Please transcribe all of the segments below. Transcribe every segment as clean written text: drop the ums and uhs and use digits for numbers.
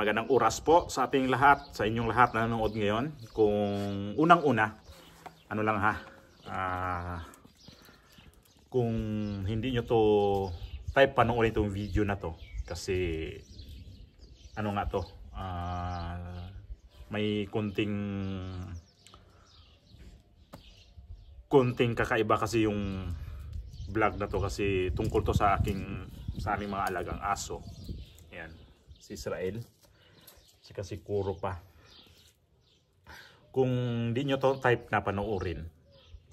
magandang oras po sa ating lahat, sa inyong lahat na nanonood ngayon. Kung unang-una, ano lang ha, kung hindi nyo to type panoorin itong video na to. Kasi, ano nga to, may konting kakaiba kasi yung vlog na to. Kasi tungkol to sa aming mga alagang aso. Ayan, si Israel. Si Kuro pa. Kung di nyo to type na panoorin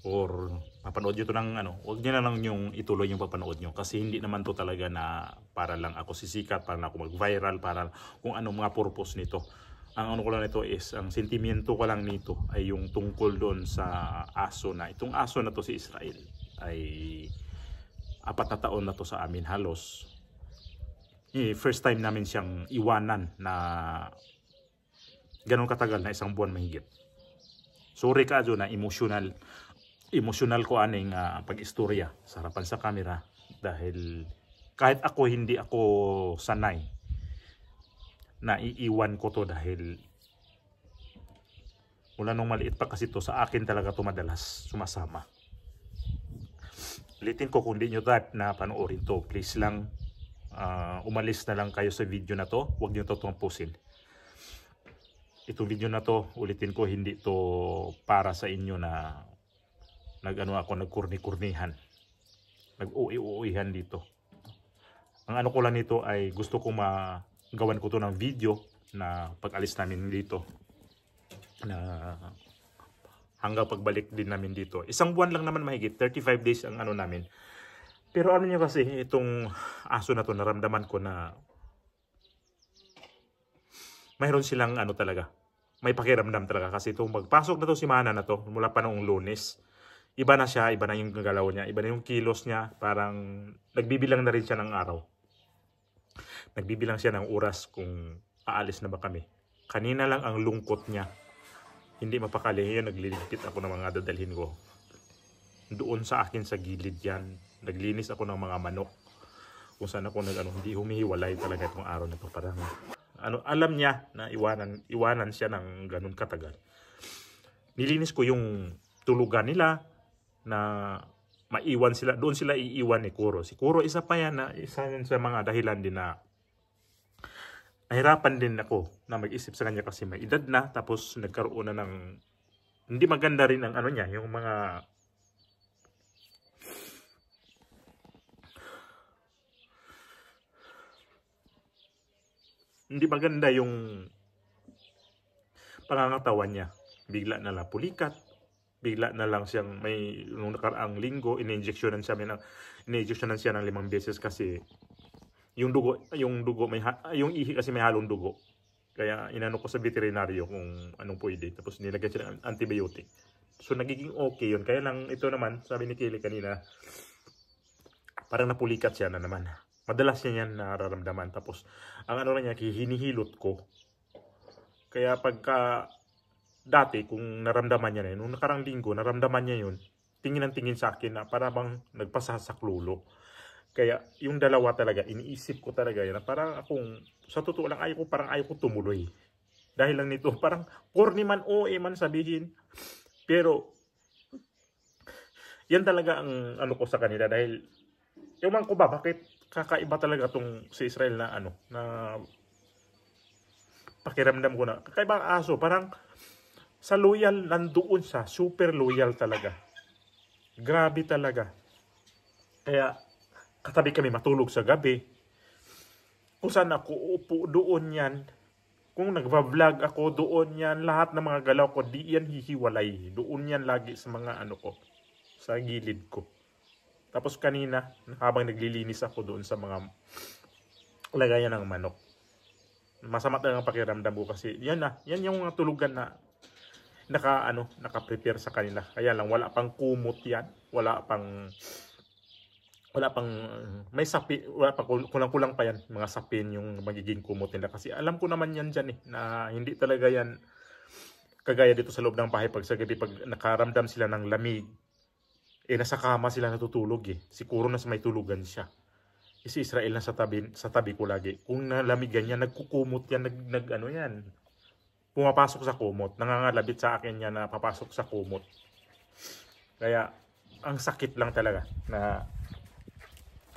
or mapanood nyo to ng ano, huwag nyo na lang yung ituloy yung papanood nyo. Kasi hindi naman to talaga na para lang ako sisikat, para lang ako mag-viral, para kung ano mga purpose nito. Ang ano ko lang nito is, ang sentimiento ko lang nito ay yung tungkol doon sa aso na. Itong aso na to si Israel ay 4 na taon na to sa amin halos. First time namin siyang iwanan na ganun katagal na 1 buwan mahigit. Sorry ka na emotional ko aning pag-istorya sa harapan sa camera dahil kahit ako hindi ako sanay na iiwan ko to dahil mula nung maliit pa kasi to sa akin talaga to madalas sumasama. Ulitin ko kung di nyo type na panoorin to, please lang umalis na lang kayo sa video na to, huwag nyo to tumpusin. Itong video na to, ulitin ko, hindi to para sa inyo na nagkurni-kurnihan, nag-uwi-uwihan dito. Ang ano ko lang nito ay gusto ko magawan ko to ng video na pag-alis namin dito, na hanggang pagbalik din namin dito. 1 buwan lang naman mahigit, 35 days ang ano namin. Pero ano nyo kasi, itong aso na to, naramdaman ko na mayroon silang ano talaga, may pakiramdam talaga. Kasi itong pagpasok na to si Mana na to, mula pa noong Lunes, iba na siya, iba na yung galaw niya, iba na yung kilos niya, parang nagbibilang na rin siya ng araw. Nagbibilang siya ng oras kung aalis na ba kami. Kanina lang ang lungkot niya, hindi mapakali. Yun, nagliligpit ako ng mga dadalhin ko. Doon sa akin sa gilid yan. Naglinis ako ng mga manok. Kung saan ako hindi humihiwalay talaga itong araw na ito. Parang, alam niya na iwanan siya ng ganun katagal. Nilinis ko yung tulugan nila na maiwan sila. Doon sila iiwan ni Kuro. Si Kuro, isa pa yan na isa yan sa mga dahilan din na nahirapan din ako na mag-isip sa kanya kasi may edad na. Tapos nagkaroon na ng hindi maganda rin ang ano niya, yung mga hindi maganda yung pangangatawan niya. Bigla na lang pulikat. Bigla na lang siyang nung nakaraang linggo, in-injectionan siya ng 5 beses kasi yung ihi kasi may halong dugo. Kaya inano ko sa veterinaryo kung anong pwede. Tapos nilagyan siya ng antibiotic. So nagiging okay yun. Kaya lang ito naman, sabi ni Kelly kanina, parang napulikat siya na naman. Madalas niya yan nararamdaman. Tapos, ang ano niya, hinihilot ko. Kaya pagka, dati, kung naramdaman niya na yun, nung nakarang linggo, naramdaman niya yun, tingin ng tingin sa akin na para bang nagpasasaklolo. Kaya, yung dalawa talaga, iniisip ko talaga yan, na parang akong, sa totoo lang, ayaw ko tumuloy. Dahil lang nito, parang, corny man, OA man sabihin. Pero, yan talaga ang ano ko sa kanila, dahil, ewan ko ba, bakit kakaiba talaga tong si Israel na na pakiramdam ko na kakaiba ang aso, parang sa loyal nandoon siya, super loyal talaga, grabe talaga. Kaya katabi kami matulog sa gabi, kung saan ako upo doon yan, kung nagva-vlog ako doon yan, lahat ng mga galaw ko di yan hihiwalay, doon yan lagi sa mga ko, sa gilid ko. Tapos kanina, habang naglilinis ako doon sa mga lagayan ng manok, masama talaga ang pakiramdam ko kasi yan yung mga tulugan na naka-prepare sa kanila. Kaya lang wala pang kumot yan, wala pang may sapi, wala pa, kulang-kulang pa yan, mga sapin yung magiging kumot nila. Kasi alam ko naman yan dyan na hindi talaga yan kagaya dito sa loob ng bahay pag sa gabi, pag nakaramdam sila ng lamig, nasa kama sila natutulog . Siguro na may tulugan siya. si Israel na sa tabi ko lagi. Kung nalamigan niya, nagkukumot yan, ano yan. Pumapasok sa kumot, nangangalabit sa akin yan na papasok sa kumot. Kaya, ang sakit lang talaga na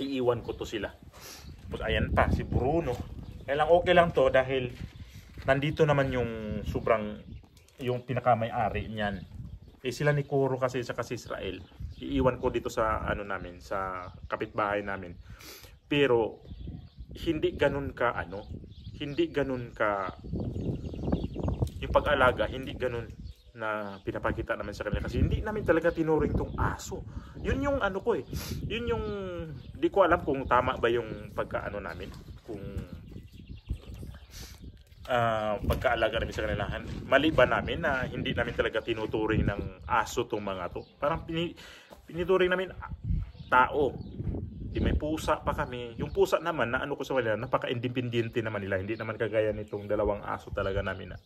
iiwan ko to sila. Tapos ayan pa, si Bruno. Kaya lang okay lang to dahil nandito naman yung yung pinakamay-ari niyan. Sila ni Kuro kasi sa Israel. Iiwan ko dito sa namin, sa kapitbahay namin. Pero hindi ganun ka yung pag-alaga, hindi ganun na pinapakita naman sa kanila kasi hindi namin talaga tinuring tong aso. Yun yung ko yun yung di ko alam kung tama ba yung pagkaano namin, kung pagkaalaga namin sa kanila. Mali ba namin na hindi namin talaga tinuturing ng aso tong mga to? Parang pinituring namin tao. Di may pusa pa kami. Yung pusa naman na ko sa kanila, napaka-independente naman nila. Hindi naman kagaya nitong dalawang aso talaga namin na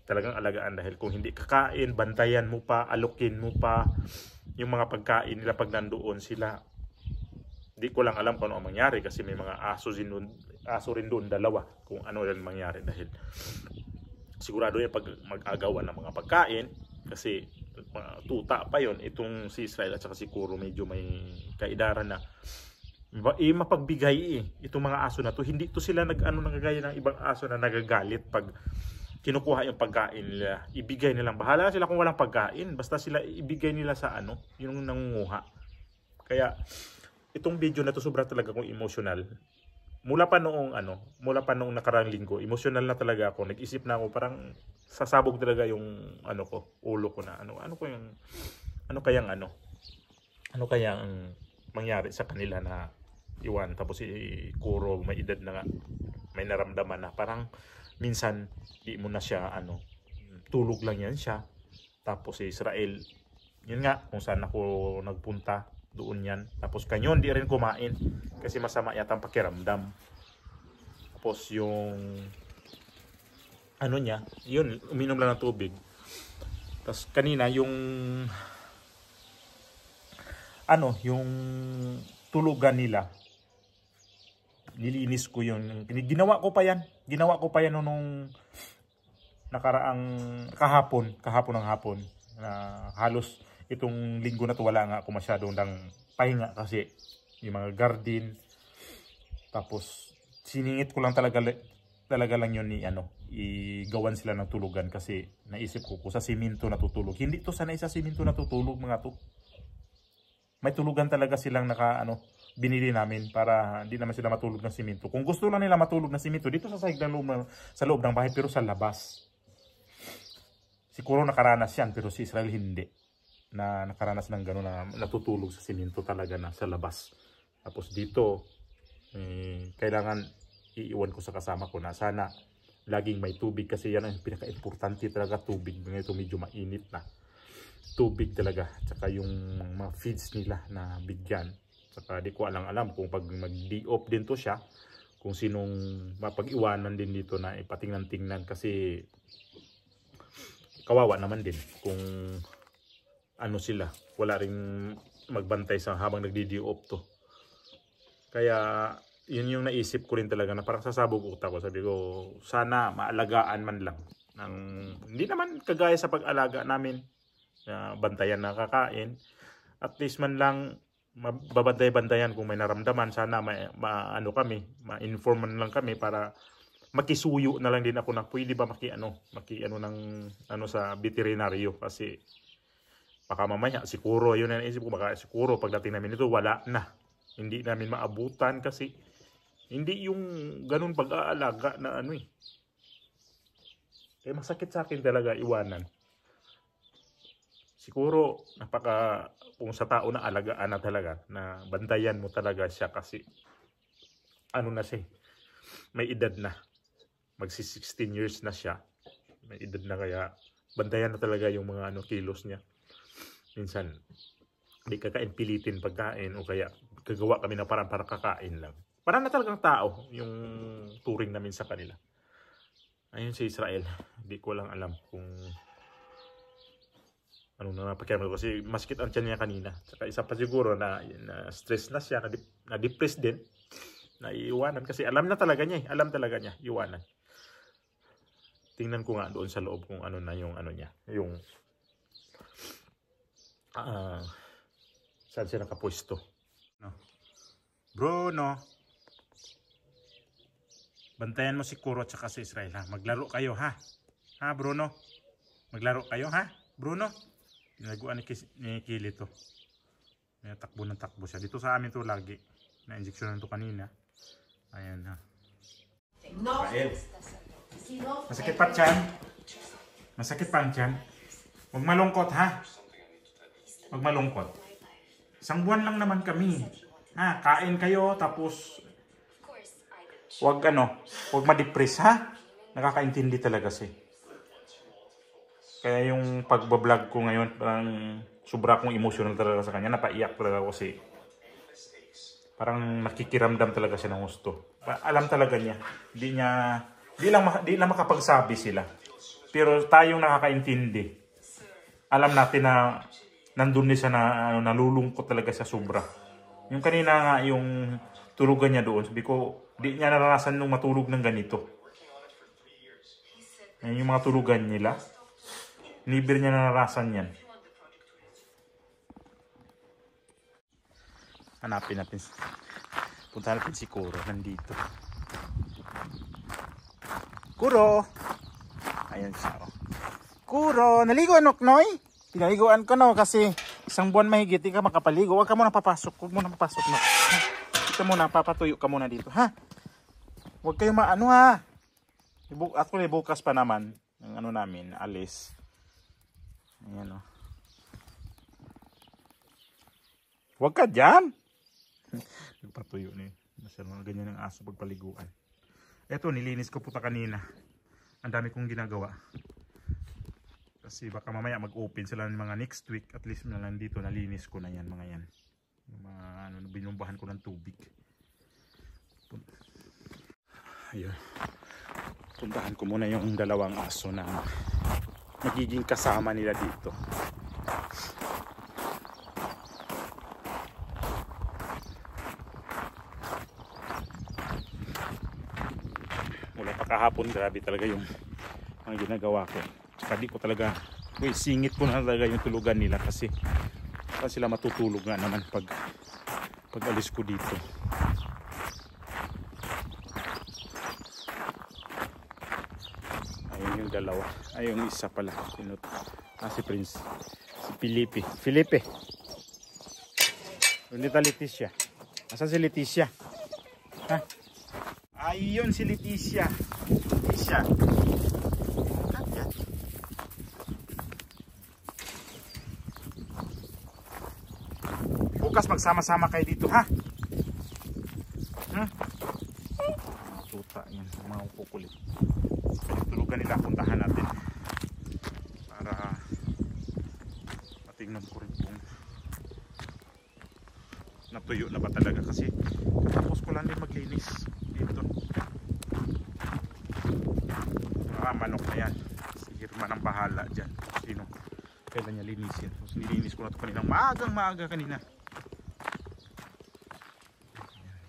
talagang alagaan, dahil kung hindi kakain, bantayan mo pa, alukin mo pa yung mga pagkain nila pag nandoon sila. Di ko lang alam kung ano ang mangyari kasi may mga aso rin doon, dalawa, kung ano rin mangyari, dahil sigurado yung pag mag-agawan ng mga pagkain kasi tuta pa yon itong si Israel at saka si Kuro, medyo may kaidaran na mapagbigay itong mga aso na to. Hindi to sila nagagaya ng ibang aso na nagagalit pag kinukuha yung pagkain nila. Ibigay nilang, bahala sila kung walang pagkain, basta sila ibigay nila sa yung nangunguha. Kaya itong video na to sobra talaga kong emotional. Mula pa noong nakaraang linggo, emotional na talaga ako. Nag-isip na ako, parang sasabog talaga yung ulo ko na ano kayang mangyari sa kanila na iwan. Tapos si Kuro may edad na nga, may naramdaman na parang minsan di mo na siya tulog lang yan siya. Tapos si Israel, yun nga kung saan ako nagpunta, doon yan. Tapos kanyon di rin kumain kasi masama yata ang pakiramdam. Tapos yung niya, yun, uminom lang ng tubig. Tapos kanina yung yung tulugan nila, nilinis ko yun. Ginawa ko pa yan nung nakaraang kahapon ng hapon. Halos itong linggo na to wala nga ako masyadong pahinga kasi yung mga garden. Tapos siningit ko lang talaga lang yun igawan sila ng tulugan kasi naisip ko kung sa simento natutulog. Hindi to sanay sa simento natutulog mga to. May tulugan talaga silang binili namin para hindi naman sila matulog ng simento. Kung gusto lang nila matulog ng simento, dito sa sahig sa loob ng bahay, pero sa labas. Siguro nakaranas yan, pero si Israel hindi. Na nakaranas ng gano'n na natutulog sa simento talaga na sa labas. Tapos dito, kailangan iiwan ko sa kasama ko na sana laging may tubig kasi yan ang pinaka-importante talaga, tubig. Ito medyo mainit na. Tubig talaga, tsaka yung mga feeds nila na bigyan. Tsaka di ko alam kung pag mag-de-off din to siya, kung sinong mapag-iwanan din dito na ipatingnan-tingnan kasi kawawa naman din kung sila, wala ring magbantay sa habang nagdi-de-off to. Kaya yun yung naisip ko rin talaga na parang sasabog utak ko. Sabi ko sana maalagaan man lang hindi naman kagaya sa pag-alaga namin, bantayan na kakain, at least man lang babantay-bantayan kung may naramdaman. Sana ma-inform man lang kami para makisuyo na lang din ako na pwede ba maki sa veterinaryo kasi baka mamaya siguro yun ang naisip ko, baka siguro pagdating namin ito wala na, hindi namin maabutan kasi hindi yung ganun pag-aalaga na kaya masakit sa akin talaga iwanan. Siguro kung sa tao na alagaan na talaga, na bantayan mo talaga siya kasi na siya, may edad na, magsi 16 years na siya, may edad na, kaya bantayan na talaga yung mga kilos niya. Minsan di kakain, pilitin pagkain o kaya gagawa kami na parang para kakain lang. Parang na talagang tao yung turing namin sa kanila. Ayun si Israel, di ko lang alam kung ano na pakiramdam ko. Kasi maskit ang tiyan niya kanina. Saka isa pa siguro na stress na siya, na-depress din. Naiiwanan kasi alam na talaga niya eh. Alam talaga niya, iwanan. Tingnan ko nga doon sa loob kung ano na yung ano niya. Yung saan siya nakapwesto. No. Bruno, bantayan mo si Kuro at saka si Israel ha. Maglaro kayo ha. Ha Bruno? Maglaro kayo ha? Bruno? Tinaguan ni Kili to. May takbo ng takbo siya. Dito sa amin to lagi. Na-injection to kanina. Ayan ha. Kael. Masakit pa tiyan. Masakit pa ang tiyan. Huwag malungkot ha. Huwag malungkot. Isang buwan lang naman kami. Ha, kain kayo tapos huwag huwag ma-depress ha. Nakakaintindi talaga siya. Kaya yung pagbablog ko ngayon, parang sobra akong emotional talaga sa kanya. Napaiyak talaga ako kasi parang nakikiramdam talaga siya ng gusto. Alam talaga niya. Di lang makapagsabi sila. Pero tayong nakakaintindi. Alam natin na nandun din siya na nalulungkot talaga siya sobra. Yung kanina nga yung tulugan niya doon, sabi ko, di niya naranasan nung matulog ng ganito. Yung mga tulugan nila, never niya naranasan yan. Hanapin natin. Punta natin si Kuro, nandito. Kuro! Ayan siya. Kuro! Naligo anok, Noy? Pinaliguan ko no kasi isang buwan mahigit ka makapaligo. Huwag ka muna papasok. Huwag muna papasok no. Ito muna, papatuyo ka muna dito. Ha? Huwag kayo maano ha. Actually bukas pa naman. Ang ano namin, alis. Ayan o. Huwag ka dyan. Nagpatuyo na yun. Masyadong ganyan ang aso pagpaliguan. Eto, nilinis ko puta kanina. Ang dami kong ginagawa. Kasi baka mamaya mag-open sila ng mga next week. At least nandito nalinis ko na yan mga yan. Yung mga binumbahan ko ng tubig. Ayun. Puntahan ko muna yung dalawang aso na magiging kasama nila dito. Mula pa kahapon grabe talaga yung ang ginagawa ko. Tsaka di ko talaga, singit ko na talaga yung tulugan nila kasi sila matutulog nga naman pag alis ko dito. Ayun yung dalawa. Ayun yung isa pala. Si Prince. Si Felipe. Felipe. Dito Leticia. Asan si Leticia? Ha? Ayun si Leticia. Leticia. Bukas magsama-sama kayo dito, ha? Tuta yan, mga kukulit. Tulugan nila, puntahan natin para matingnan ko rin kung natuyo na ba talaga kasi tapos ko lang din maglinis dito. Mga manok na yan, si Hirman ang bahala dyan. Sino kailan niya linisin. So, nilinis ko na ito kaninang maaga kanina.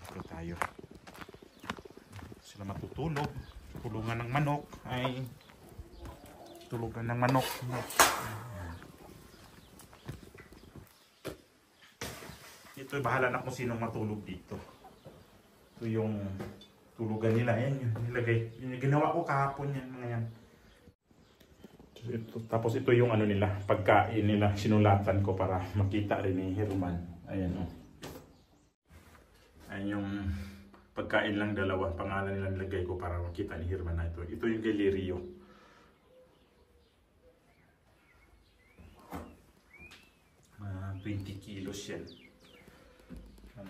Dito tayo. Sila matutulog. Tulungan ng manok ay tulugan ng manok. Ito bahala na kung sinong matulog dito. Ito yung tulugan nila. Yan yung nilagay. Yung ginawa ko kahapon yan mga yan. Tapos ito yung ano nila, pagkain nila, sinulatan ko para makita rin ni Hirman. Ayan o. Ayan yung pagkain lang dalawa, pangalan nila nilagay ko para makita ni Hirman na ito. Ito yung kay Lirio. Mga 20 kilos yan.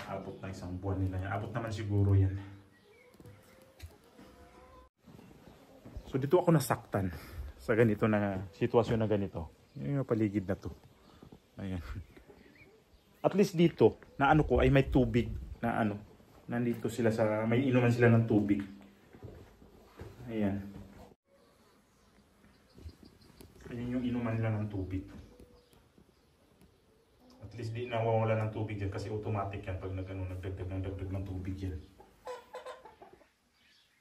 Abot na isang buwan nila yan. Abot naman siguro yan. So dito ako nasaktan. Sa ganito na sitwasyon na ganito. Yung paligid na to. Ayan. At least dito, na ano ko ay may tubig na ano. Nandito sila sa, may inuman sila ng tubig. Ayan. Ayan yung inuman nila ng tubig. least di nawawala ng tubig yan kasi automatic yan pag nagdagdag ng tubig yan.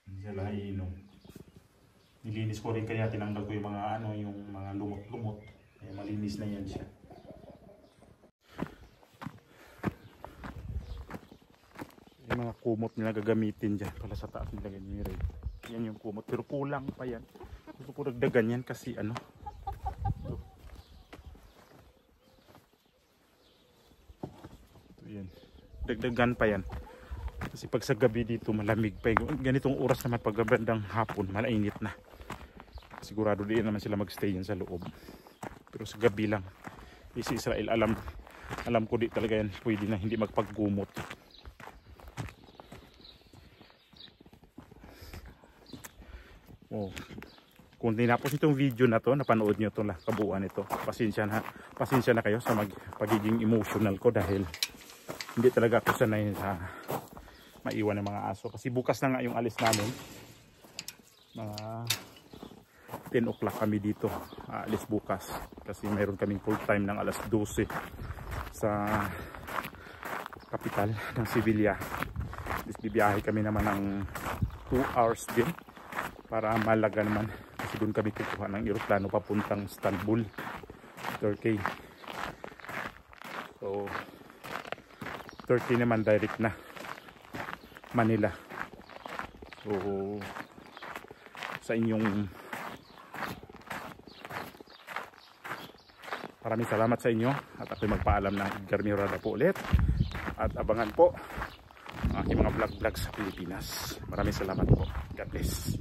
Hindi sila iinom. Nilinis ko rin kaya tinanggal ko yung mga yung mga lumot-lumot. Kaya malinis na yan siya. Yung mga kumot nila gagamitin dyan pala sa taas nila ganyan rin. Yan yung kumot pero kulang pa yan. Gusto ko dagdagan yan kasi ito. Yan. Dagdagan pa yan. Kasi pag sa gabi dito malamig pa. Ganitong oras naman pag bandang hapon malainit na. Sigurado din naman sila magstay yan sa loob. Pero sa gabi lang. Si Israel alam ko di talaga yan pwede na hindi magpaggumot. Oh. Kung tinapos itong video na to, napanood nyo itong kabuuan ito. Pasensya na kayo sa pagiging emotional ko dahil hindi talaga ako sanay sa maiwan ng mga aso. Kasi bukas na nga yung alis namin. Mga 10 o'clock kami dito. Alis bukas. Kasi mayroon kaming full time ng alas 12 sa kapital ng Sevilla. Bibiyahe kami naman ng 2 hours din. Para Malaga naman kasi doon kami kukuha ng eroplano papuntang Istanbul, Turkey. So Turkey naman direct na Manila. So sa inyong maraming salamat sa inyo at ako'y magpaalam na Edgar Mirada po ulit at abangan po ang aking mga vlog sa Pilipinas. Maraming salamat po. God bless.